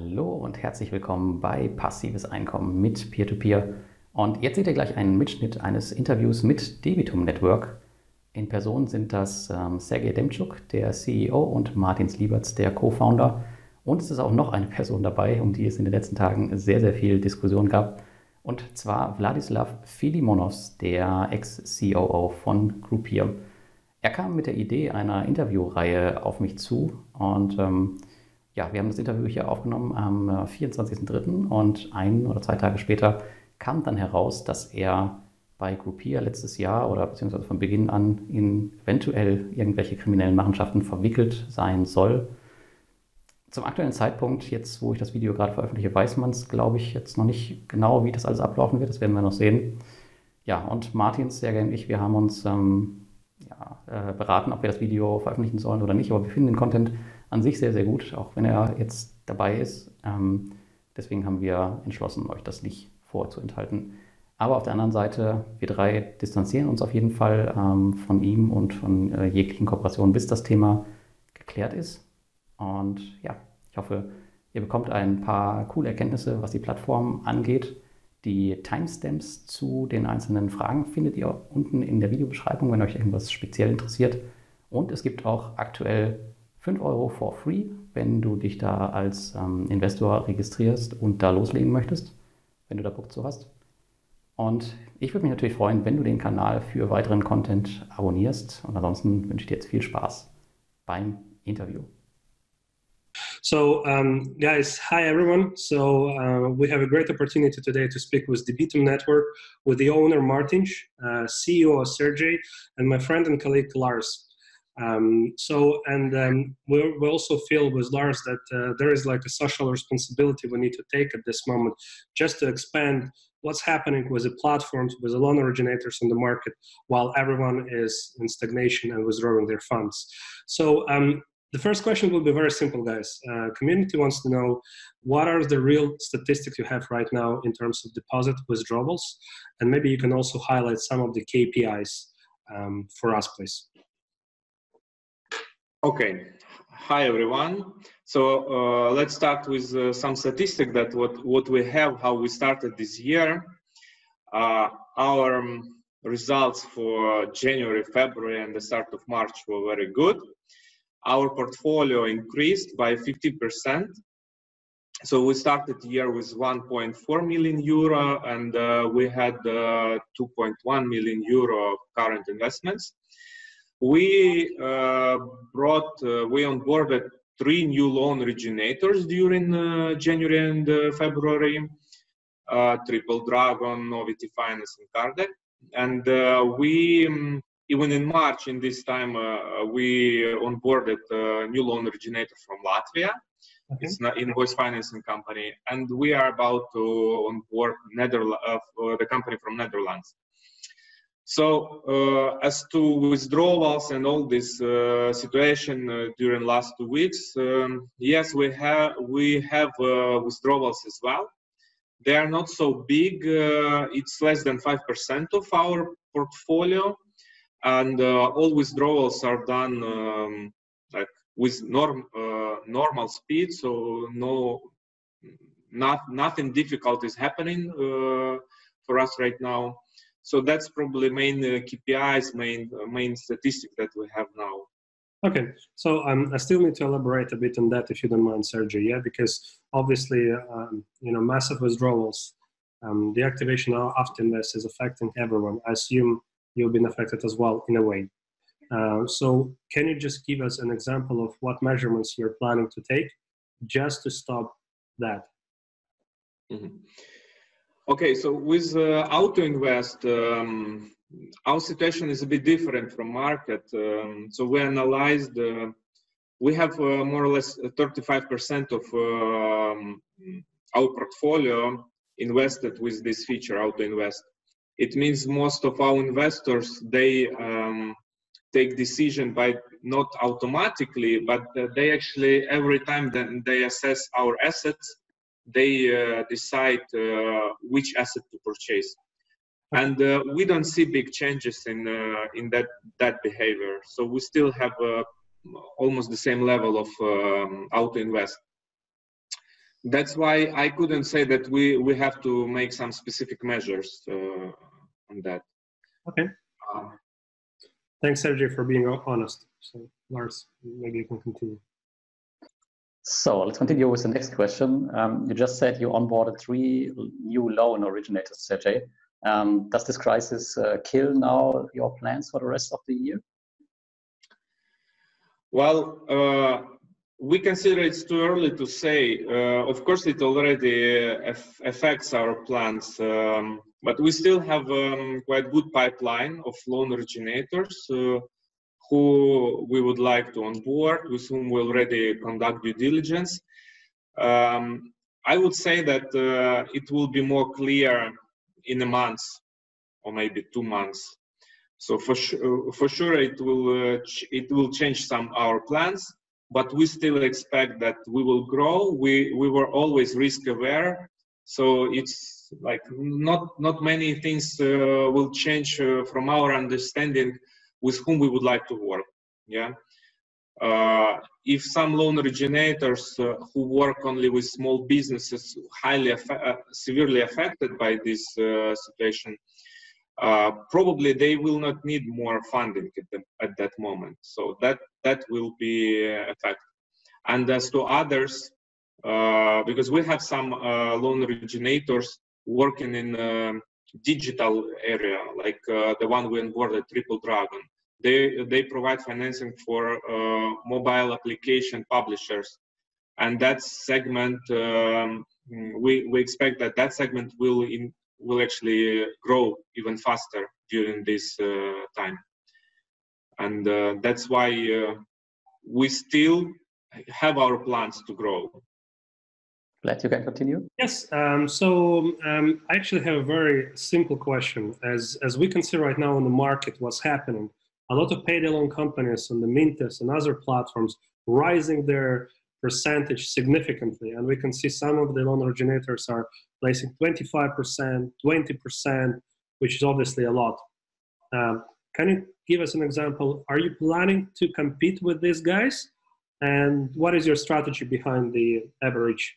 Hallo und herzlich willkommen bei Passives Einkommen mit Peer-to-Peer. Und jetzt seht ihr gleich einen Mitschnitt eines Interviews mit Debitum Network. In Person sind das Sergei Demchuk, der CEO, und Liberts, der Co-Founder. Und es ist auch noch eine Person dabei, um die es in den letzten Tagen sehr, sehr viel Diskussion gab. Und zwar Wladislav Filimonovs, der Ex-COO von Grupeer. Er kam mit der Idee einer Interviewreihe auf mich zu und ja, wir haben das Interview hier aufgenommen am 24.03. und 1 oder 2 Tage später kam dann heraus, dass er bei Grupeer letztes Jahr oder beziehungsweise von Beginn an in eventuell irgendwelche kriminellen Machenschaften verwickelt sein soll. Zum aktuellen Zeitpunkt, jetzt wo ich das Video gerade veröffentliche, weiß man es, glaube ich, jetzt noch nicht genau, wie das alles ablaufen wird. Das werden wir noch sehen. Ja, und Sergei und ich, wir haben uns beraten, ob wir das Video veröffentlichen sollen oder nicht. Aber wir finden den Content an sich sehr, sehr gut, auch wenn er jetzt dabei ist. Deswegen haben wir entschlossen, euch das nicht vorzuenthalten. Aber auf der anderen Seite, wir drei distanzieren uns auf jeden Fall von ihm und von jeglichen Kooperationen, bis das Thema geklärt ist. Und ja, ich hoffe, ihr bekommt ein paar coole Erkenntnisse, was die Plattform angeht. Die Timestamps zu den einzelnen Fragen findet ihr unten in der Videobeschreibung, wenn euch irgendwas speziell interessiert. Und es gibt auch aktuell 5 € for free, wenn du dich da als Investor registrierst und da loslegen möchtest, wenn du da Bock zu hast. Und ich würde mich natürlich freuen, wenn du den Kanal für weiteren Content abonnierst. Und ansonsten wünsche ich dir jetzt viel Spaß beim Interview. So guys, hi everyone. So we have a great opportunity today to speak with Debitum Network, with the owner Martin, CEO Sergei, and my friend and colleague Lars. We also feel with Lars that there is like a social responsibility we need to take at this moment, just to expand what's happening with the platforms, with the loan originators on the market, while everyone is in stagnation and withdrawing their funds. So the first question will be very simple, guys. Community wants to know, what are the real statistics you have right now in terms of deposit withdrawals? And maybe you can also highlight some of the KPIs for us, please. Okay. Hi, everyone. So let's start with some statistics that what we have, how we started this year. Our results for January, February, and the start of March were very good. Our portfolio increased by 50%. So we started the year with 1.4 million euro, and we had 2.1 million euro current investments. We onboarded 3 new loan originators during January and February, Triple Dragon, Novity Finance, and Cardec. And even in March, in this time, we onboarded a new loan originator from Latvia. Okay. It's an invoice financing company, and we are about to onboard the company from Netherlands. So as to withdrawals and all this situation during last 2 weeks, yes, we have withdrawals as well. They are not so big. It's less than 5% of our portfolio. And all withdrawals are done like with normal speed, so nothing difficult is happening for us right now. So that's probably main KPIs, main statistic that we have now. Okay, so I still need to elaborate a bit on that, if you don't mind, Sergei. Yeah, because obviously, massive withdrawals, the activation after invest is affecting everyone. I assume you've been affected as well in a way. So can you just give us an example of what measurements you're planning to take just to stop that? Mm-hmm. Okay, so with auto invest, our situation is a bit different from market. So we analyzed, we have more or less 35% of our portfolio invested with this feature, auto invest. It means most of our investors, they take decision by not automatically, but they actually, every time that they assess our assets, they decide which asset to purchase. And we don't see big changes in that behavior. So we still have almost the same level of auto invest. That's why I couldn't say that we have to make some specific measures on that. Okay. Thanks, Sergei, for being honest. So, Lars, maybe you can continue. So let's continue with the next question. You just said you onboarded 3 new loan originators, Sergei. Does this crisis kill now your plans for the rest of the year? Well, we consider it's too early to say. Of course, it already affects our plans, but we still have quite good pipeline of loan originators who we would like to onboard, with whom we already conduct due diligence. I would say that it will be more clear in a month or maybe 2 months. So for sure it will change some our plans, but we still expect that we will grow. We were always risk aware, so it's like not many things will change from our understanding with whom we would like to work. Yeah. If some loan originators who work only with small businesses severely affected by this situation, probably they will not need more funding at that moment. So that will be a fact. And as to others, because we have some loan originators working in digital area, like the one we onboarded, Triple Dragon. They provide financing for mobile application publishers, and that segment we expect that segment will actually grow even faster during this time, and that's why we still have our plans to grow. Vlad, you can continue. Yes. I actually have a very simple question. As we can see right now in the market, what's happening? A lot of payday loan companies on the Mintos and other platforms rising their percentage significantly, and we can see some of the loan originators are placing 25%, 20%, which is obviously a lot. Can you give us an example? Are you planning to compete with these guys? And what is your strategy behind the average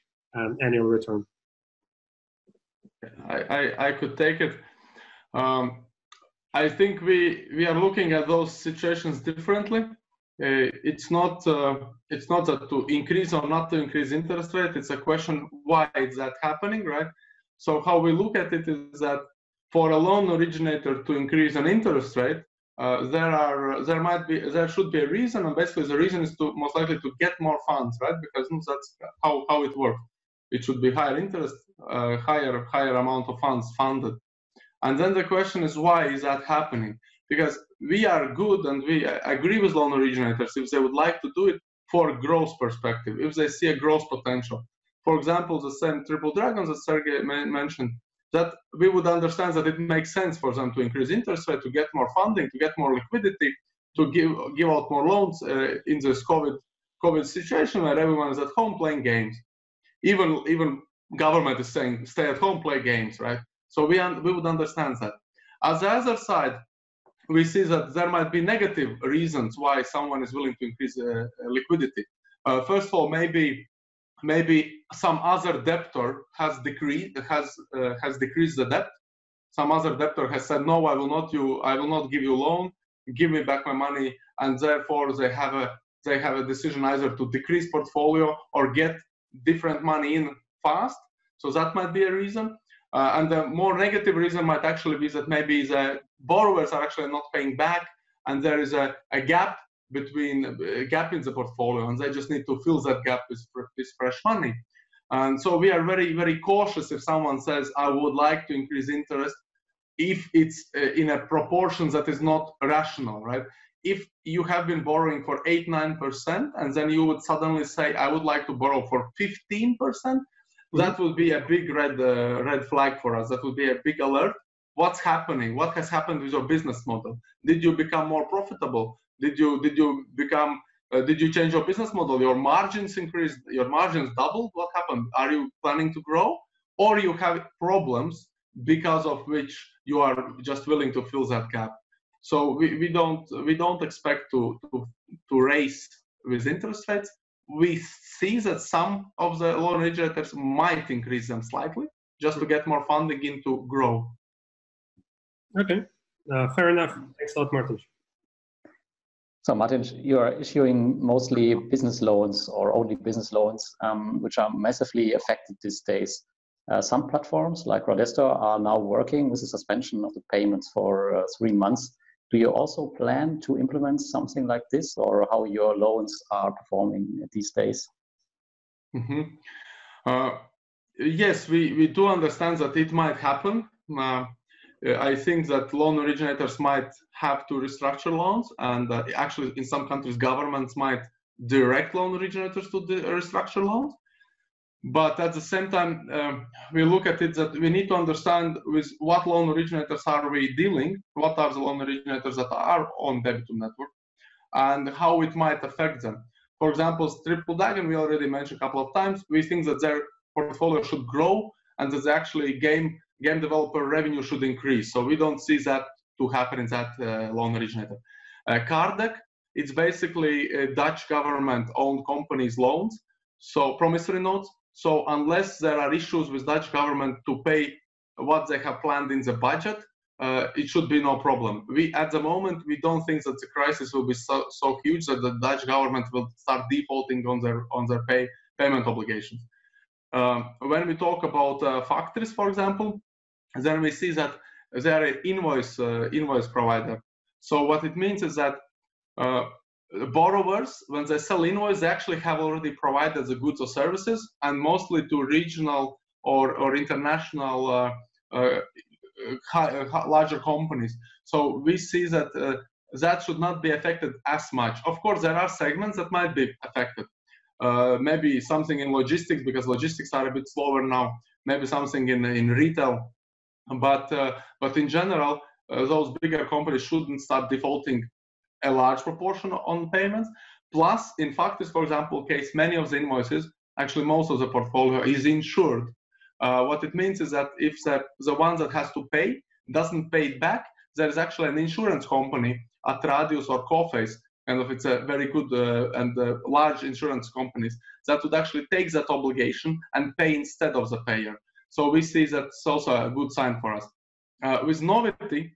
annual return? I could take it. I think we are looking at those situations differently. It's not that to increase or not to increase interest rate. It's a question why is that happening, right? So how we look at it is that for a loan originator to increase an interest rate, there should be a reason, and basically the reason is to most likely to get more funds, right? Because that's how it works. It should be higher interest, higher amount of funds funded. And then the question is, why is that happening? Because we are good and we agree with loan originators if they would like to do it for growth perspective, if they see a growth potential. For example, the same Triple Dragons that Sergei mentioned, that we would understand that it makes sense for them to increase interest rate, to get more funding, to get more liquidity, to give out more loans in this COVID situation where everyone is at home playing games. Even government is saying, stay at home, play games, right? So we would understand that. As the other side, we see that there might be negative reasons why someone is willing to increase liquidity. First of all, maybe some other debtor has decreased the debt. Some other debtor has said, no, I will not give you a loan, give me back my money, and therefore they have a decision either to decrease portfolio or get different money in fast. So that might be a reason. And the more negative reason might actually be that maybe the borrowers are actually not paying back, and there is a gap in the portfolio, and they just need to fill that gap with fresh money. And so we are very, very cautious if someone says, I would like to increase interest, if it's in a proportion that is not rational, right? If you have been borrowing for 8-9%, and then you would suddenly say, I would like to borrow for 15%, that would be a big red flag for us. That would be a big alert. What's happening? What has happened with your business model? Did you become more profitable? Did you change your business model? Your margins increased? Your margins doubled? What happened? Are you planning to grow, or you have problems because of which you are just willing to fill that gap? So we don't expect to raise with interest rates. we see that some of the loan originators might increase them slightly just to get more funding in to grow. Okay, fair enough. Thanks a lot, Martin. So Martin, you are issuing mostly business loans or only business loans, which are massively affected these days. Some platforms like Crowdestor are now working with the suspension of the payments for 3 months. Do you also plan to implement something like this, or how your loans are performing these days? Yes, we do understand that it might happen. I think that loan originators might have to restructure loans, and actually in some countries governments might direct loan originators to restructure loans. But at the same time, we look at it that we need to understand with what loan originators are we dealing, what are the loan originators that are on Debitum Network, and how it might affect them. For example, Triple Dragon, we already mentioned a couple of times, we think that their portfolio should grow and that actually game developer revenue should increase. So we don't see that to happen in that loan originator. Cardec, it's basically a Dutch government-owned company's loans, so promissory notes. So unless there are issues with Dutch government to pay what they have planned in the budget, it should be no problem. At the moment, we don't think that the crisis will be so huge that the Dutch government will start defaulting on their payment obligations. When we talk about factories, for example, then we see that they are an invoice provider. So what it means is that borrowers, when they sell invoice, they actually have already provided the goods or services, and mostly to regional or international larger companies. So we see that that should not be affected as much. Of course, there are segments that might be affected. Maybe something in logistics, because logistics are a bit slower now. Maybe something in retail. But in general, those bigger companies shouldn't start defaulting a large proportion on payments. Plus, in fact, for example, case many of the invoices, actually most of the portfolio is insured. What it means is that if the one that has to pay doesn't pay it back, there is actually an insurance company, Atradius or Krise, and if it's a very good and large insurance companies that would actually take that obligation and pay instead of the payer. So we see that's also a good sign for us. With Novity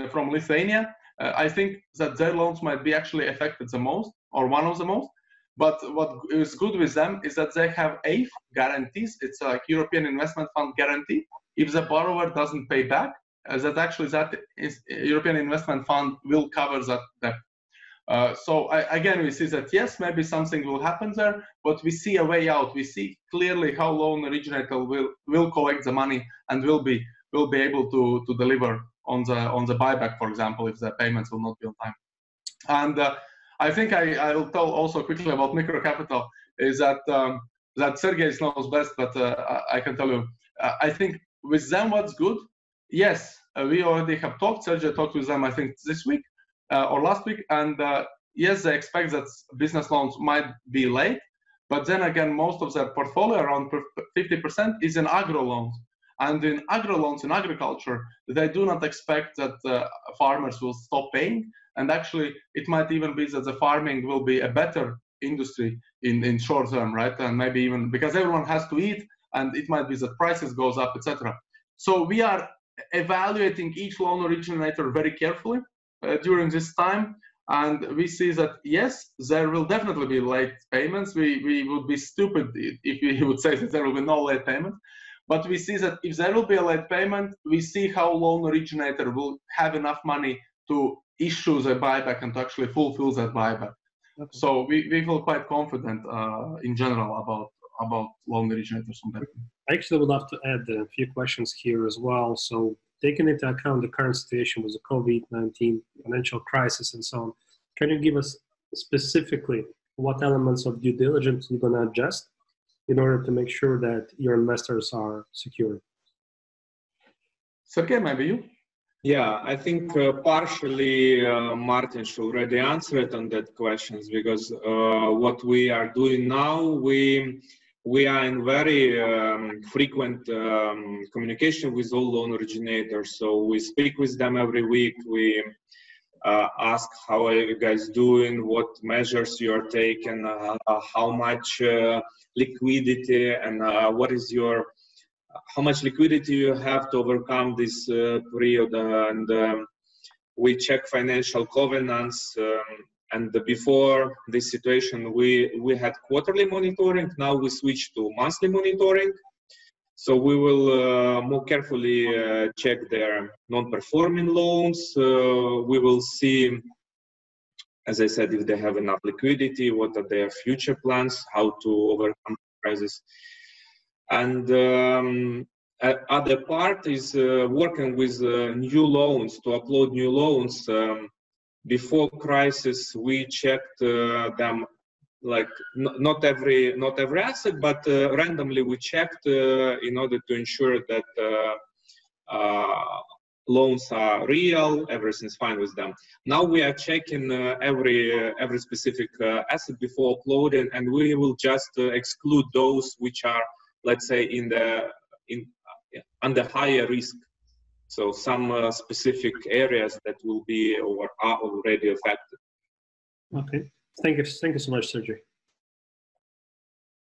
from Lithuania, I think that their loans might be actually affected the most, or one of the most. But what is good with them is that they have EIF guarantees. It's a European Investment Fund guarantee. If the borrower doesn't pay back, that European Investment Fund will cover that debt. So again, we see that yes, maybe something will happen there, but we see a way out. We see clearly how loan originator will collect the money and will be able to deliver on the buyback, for example, if the payments will not be on time. And I think I will tell also quickly about micro capital is that Sergei knows best, but I can tell you, I think with them what's good. Yes, we already have talked. Sergei talked with them, I think this week or last week, and yes, they expect that business loans might be late, but then again, most of their portfolio, around 50%, is in agro loans. And in agro loans, in agriculture, they do not expect that farmers will stop paying. And actually, it might even be that the farming will be a better industry in short term, right? And maybe even because everyone has to eat, and it might be that prices goes up, etc. So we are evaluating each loan originator very carefully during this time. And we see that, yes, there will definitely be late payments. We would be stupid if we would say that there will be no late payment. But we see that if there will be a late payment, we see how loan originator will have enough money to issue the buyback and to actually fulfill that buyback. Okay. So we feel quite confident in general about loan originators on that. I actually would love to add a few questions here as well. So taking into account the current situation with the COVID-19 financial crisis and so on, can you give us specifically what elements of due diligence you're going to adjust in order to make sure that your investors are secure? Sergei, maybe you? Yeah, I think partially Martin should already answer it on that questions, because what we are doing now, we are in very frequent communication with all loan originators. So we speak with them every week. ask how are you guys doing, what measures you are taking, how much liquidity, and what is your how much liquidity you have to overcome this period, and we check financial covenants. And before this situation, we had quarterly monitoring. Now we switch to monthly monitoring. So we will more carefully check their non-performing loans. We will see, as I said, if they have enough liquidity, what are their future plans, how to overcome the crisis. And other part is working with new loans, to upload new loans. Before crisis, we checked them, like not every asset, but randomly we checked in order to ensure that loans are real, everything's fine with them. Now we are checking every specific asset before uploading, and we will just exclude those which are, let's say, under higher risk. So some specific areas that will be or are already affected. Okay, thank you so much, Sergei.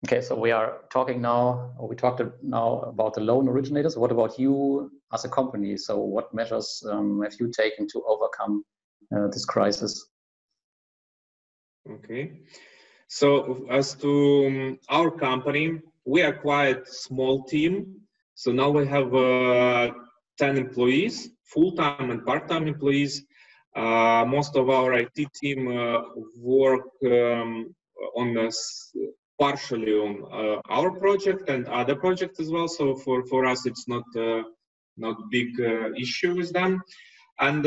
Okay, so we are talking now, or we talked now about the loan originators. What about you as a company? So what measures have you taken to overcome this crisis? Okay, so as to our company, we are quite small team. So now we have 10 employees, full-time and part-time employees. Most of our IT team work partially on our project and other projects as well. So for us, it's not big issue with them. And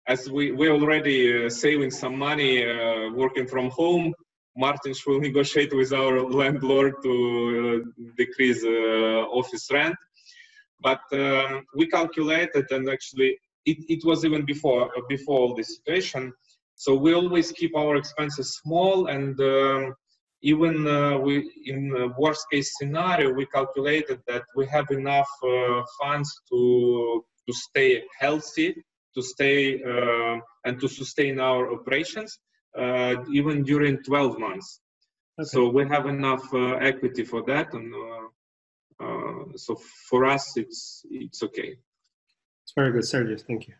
as we're already saving some money working from home, Martin will negotiate with our landlord to decrease office rent. But we calculated, and actually it was even before all this situation. So we always keep our expenses small, and even in worst case scenario, we calculated that we have enough funds to stay healthy, to stay and to sustain our operations even during 12 months. Okay. So we have enough equity for that, and so for us it's okay. It's very good, Sergei. Thank you.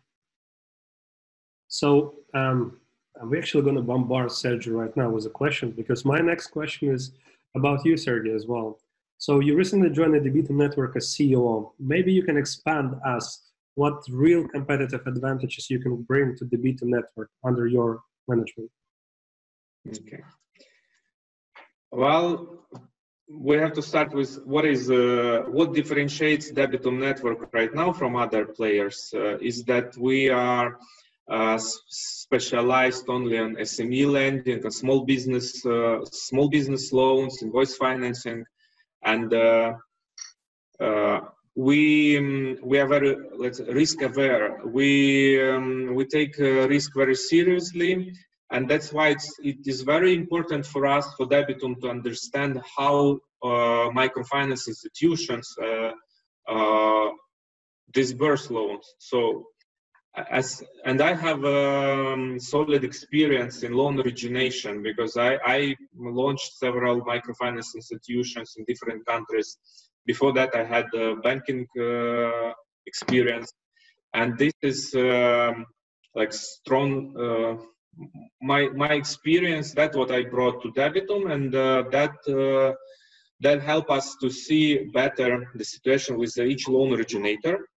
So we're actually going to bombard Sergei right now with a question, because my next question is about you, Sergei, as well. So you recently joined the Debitum Network as CEO. Maybe you can expand us what real competitive advantages you can bring to the Debitum Network under your management. Okay. Well, we have to start with what differentiates Debitum Network right now from other players is that we are specialized only on SME lending, small business loans, invoice financing, and we are very risk aware. We take risk very seriously, and that's why it is very important for us, for Debitum, to understand how microfinance institutions disburse loans. So, and I have solid experience in loan origination, because I launched several microfinance institutions in different countries. Before that, I had banking experience, and this is like strong. My experience, that's what I brought to Debitum, and that helped us to see better the situation with each loan originator.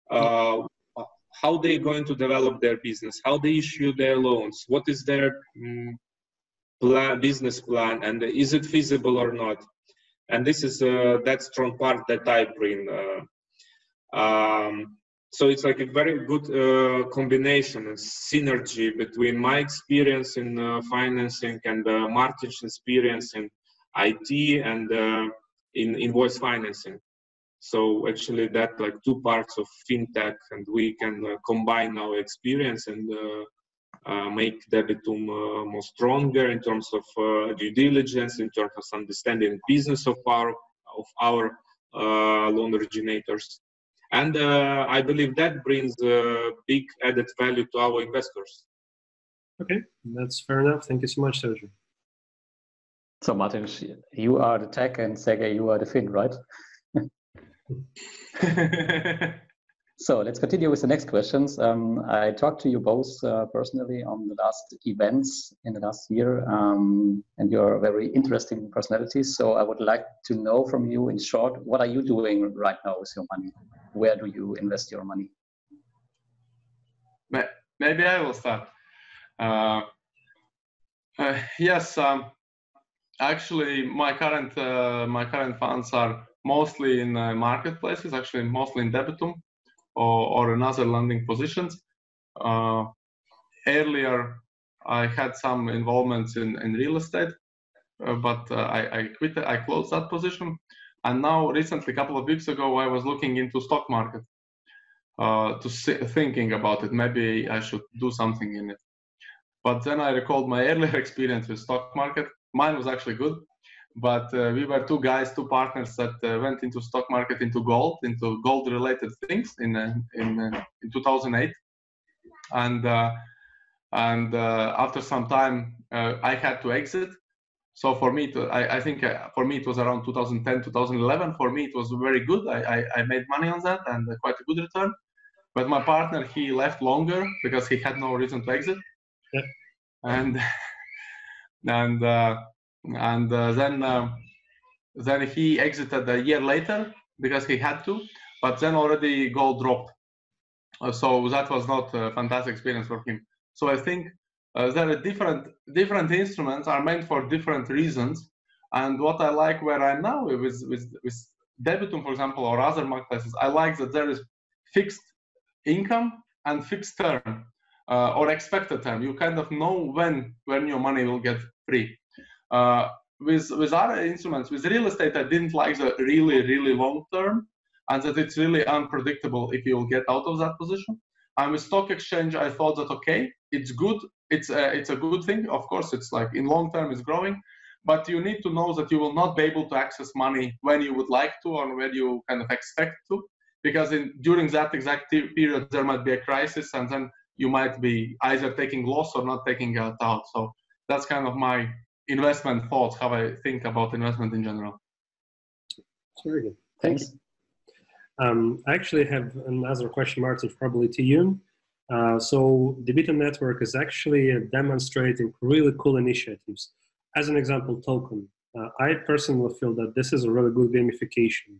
How they're going to develop their business, how they issue their loans, what is their business plan, and is it feasible or not? And this is that strong part that I bring. So it's like a very good combination and synergy between my experience in financing and Martin's experience in IT and in invoice financing. So actually that like two parts of fintech, and we can combine our experience and make Debitum more stronger in terms of due diligence, in terms of understanding business of our loan originators. And I believe that brings big added value to our investors. Okay, that's fair enough. Thank you so much, Sergei. So Martin, you are the tech and Sergei, you are the fin, right? So let's continue with the next questions. I talked to you both personally on the last events in the last year, and you're very interesting personalities. So I would like to know from you in short, what are you doing right now with your money? Where do you invest your money? Maybe I will start. Yes, actually, my current funds are mostly in marketplaces. Actually, mostly in Debitum or in other lending positions. Earlier, I had some involvements in real estate, but I quit. I closed that position, and now recently, a couple of weeks ago, I was looking into stock market, thinking about it. Maybe I should do something in it. But then I recalled my earlier experience with stock market. Mine was actually good, but we were two partners that went into stock market, into gold-related things in 2008, and after some time I had to exit. So for me, I think for me it was around 2010, 2011. For me, it was very good. I made money on that and quite a good return. But my partner, he left longer because he had no reason to exit. Yeah. And then he exited a year later because he had to, but then already gold dropped. So that was not a fantastic experience for him. So I think there are different instruments are meant for different reasons. And what I like where I'm now with Debitum, for example, or other marketplaces, I like that there is fixed income and fixed term. Or expected term. You kind of know when your money will get free. With other instruments, with real estate, I didn't like the really long term, and that it's really unpredictable if you will get out of that position. And with stock exchange, I thought that okay, it's good. It's a good thing. Of course, it's like in long term it's growing, but you need to know that you will not be able to access money when you would like to or when you kind of expect to, because during that exact period there might be a crisis, and then you might be either taking loss or not taking it out. So that's kind of my investment thoughts, how I think about investment in general. Very good. Thanks. I actually have another question, Martin, probably to you. So Debitum Network is actually demonstrating really cool initiatives. As an example, token. I personally feel that this is a really good gamification.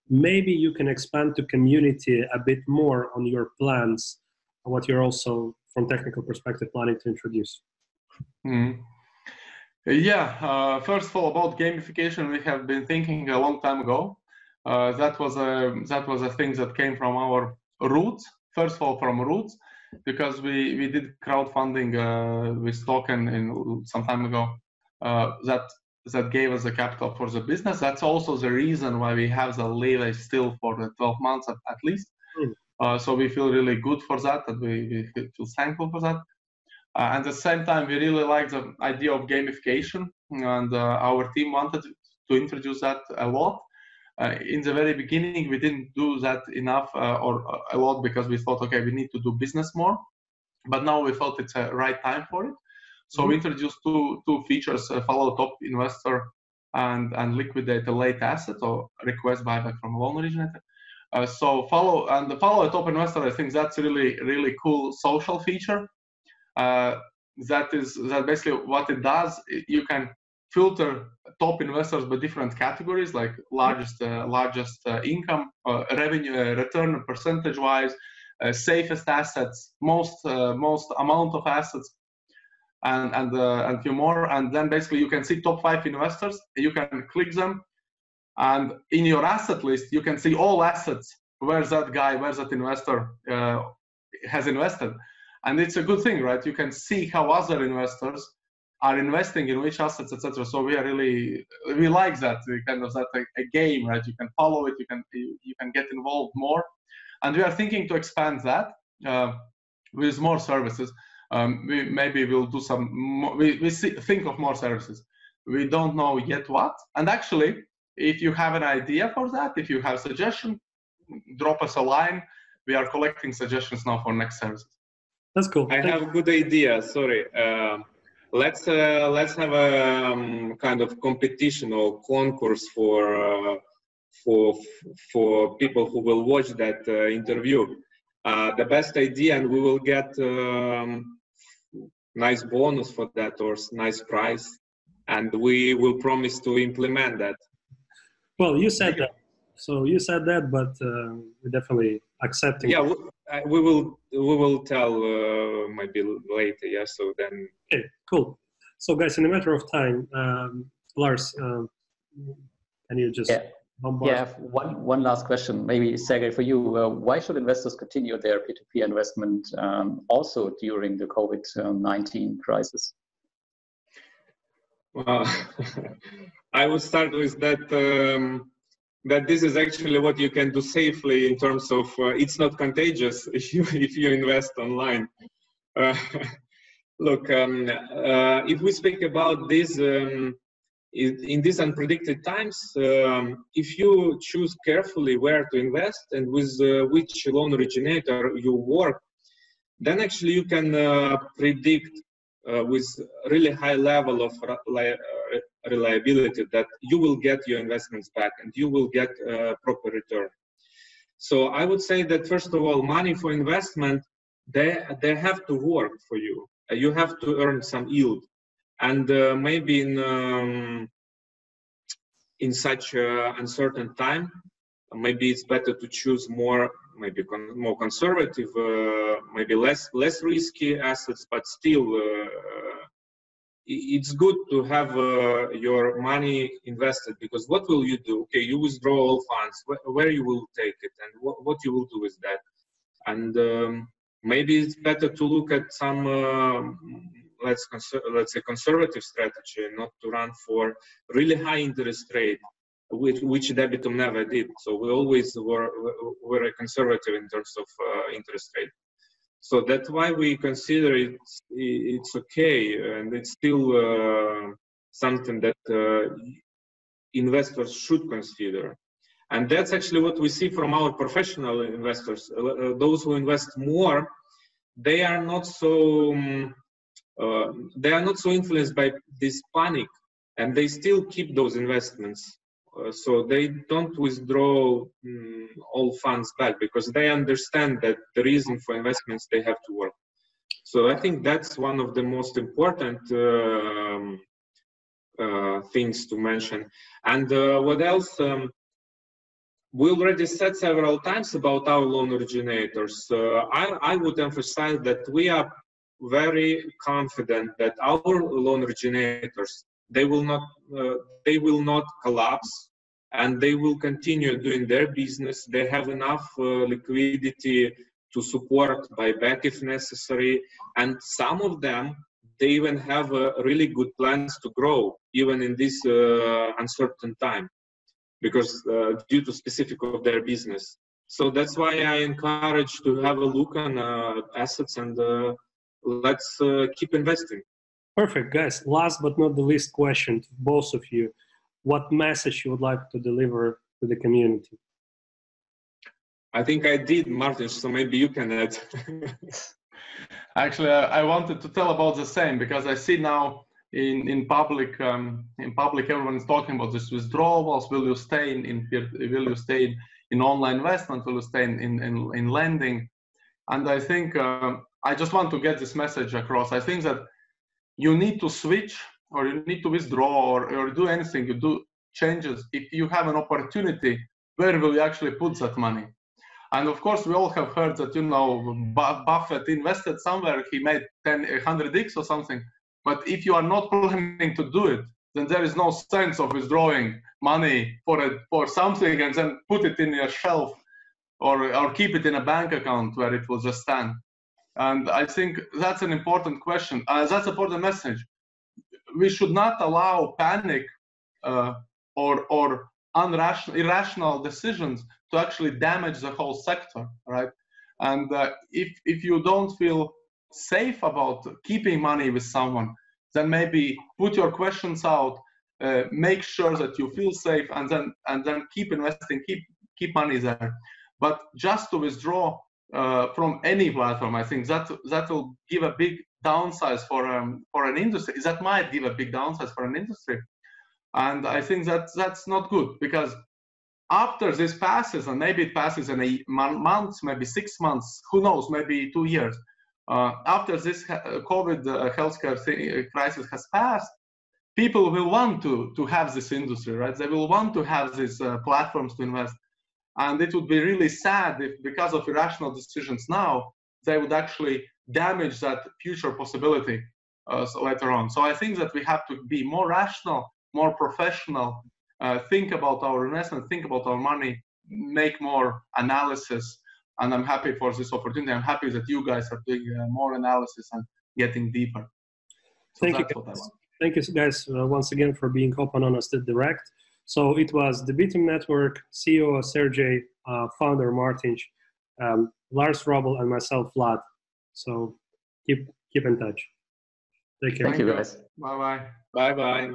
Maybe you can expand to community a bit more on your plans, what you're also, from technical perspective, planning to introduce. Yeah, first of all, about gamification, we have been thinking a long time ago. That was a thing that came from our roots. First of all, from roots, because we did crowdfunding with token some time ago. That gave us the capital for the business. That's also the reason why we have the leeway still for the 12 months at least. So we feel really good for that, and we feel thankful for that. And at the same time, we really like the idea of gamification, and our team wanted to introduce that a lot. In the very beginning, we didn't do that enough or a lot because we thought, okay, we need to do business more. But now we felt it's a right time for it. So we introduced two features, follow top investor and liquidate a late asset or request buyback from a loan originator. So follow a top investor, I think that's really cool social feature. That basically what it does. You can filter top investors by different categories, like largest income, revenue, return percentage wise, safest assets, most amount of assets, and few more. And then basically you can see top 5 investors. You can click them, and in your asset list you can see all assets where that investor has invested. And it's a good thing, right? You can see how other investors are investing in which assets, etc. So we like that. A game, right? You can follow it. You can get involved more, and we are thinking to expand that with more services. Maybe we'll do some more, think of more services. We don't know yet what. And actually, if you have an idea for that, if you have suggestion, drop us a line. We are collecting suggestions now for next services. That's cool. I have a good idea. Sorry. Let's have a kind of competition or concourse for people who will watch that interview. The best idea, and we will get nice bonus for that or nice prize, and we will promise to implement that. Well, you said that, so you said that, but we're definitely accepting. Yeah, we will tell maybe later. Yeah, so then. Okay, cool. So, guys, in a matter of time, Lars, can you just bombard? Yeah, one last question, maybe Sergei, for you. Why should investors continue their P2P investment also during the COVID-19 crisis? I would start with that. That this is actually what you can do safely in terms of it's not contagious if you invest online. Look, if we speak about this in these unpredicted times, if you choose carefully where to invest and with which loan originator you work, then actually you can predict with really high level of reliability that you will get your investments back and you will get proper return. So I would say that first of all, money for investment, they have to work for you. You have to earn some yield, and maybe in such uncertain time, maybe it's better to choose more conservative, maybe less risky assets, but still it's good to have your money invested, because what will you do? Okay, you withdraw all funds, where you will take it, and what you will do with that. And maybe it's better to look at some let's say conservative strategy, not to run for really high interest rate, which Debitum never did. So we always were conservative in terms of interest rate. So that's why we consider it's okay, and it's still something that investors should consider. And that's actually what we see from our professional investors. Those who invest more, they are not so influenced by this panic, and they still keep those investments. So they don't withdraw all funds back, because they understand that the reason for investments, they have to work. So I think that's one of the most important things to mention. And what else? We already said several times about our loan originators. I would emphasize that we are very confident that our loan originators, they will not collapse, and they will continue doing their business. They have enough liquidity to support buyback if necessary, and some of them, they even have really good plans to grow even in this uncertain time, because due to specific of their business. So that's why I encourage to have a look on assets, and let's keep investing. Perfect, guys. Last but not the least question to both of you. What message you would like to deliver to the community? I think I did, Martin, so maybe you can add. Actually, I wanted to tell about the same, because I see now in public everyone is talking about this withdrawals. Will you stay in online investment? Will you stay in lending? And I think I just want to get this message across. I think that you need to switch, or you need to withdraw, or do anything, you do changes if you have an opportunity. Where will you actually put that money? And of course, we all have heard that, you know, Buffett invested somewhere, he made 100x or something. But if you are not planning to do it, then there is no sense of withdrawing money for something and then put it in your shelf, or keep it in a bank account where it will just stand. And I think that's an important question. That's an important message. We should not allow panic or irrational decisions to actually damage the whole sector, right? And if you don't feel safe about keeping money with someone, then maybe put your questions out, make sure that you feel safe, and then keep investing, keep money there. But just to withdraw from any platform, I think that will give a big downside for an industry. That might give a big downside for an industry, and I think that's not good, because after this passes, and maybe it passes in a month, maybe 6 months, who knows, maybe 2 years. After this COVID healthcare crisis has passed, people will want to have this industry, right? They will want to have these platforms to invest. And it would be really sad if, because of irrational decisions now, they would actually damage that future possibility later on. So I think that we have to be more rational, more professional, think about our investment, think about our money, make more analysis. And I'm happy for this opportunity. I'm happy that you guys are doing more analysis and getting deeper. So Thank you, guys. Thank you, guys, once again for being open, honest, and direct. So it was the Debitum Network, CEO Sergei, founder Martin, Lars Robel, and myself, Vlad. So keep in touch. Take care. Thank you, guys. Bye-bye. Bye-bye.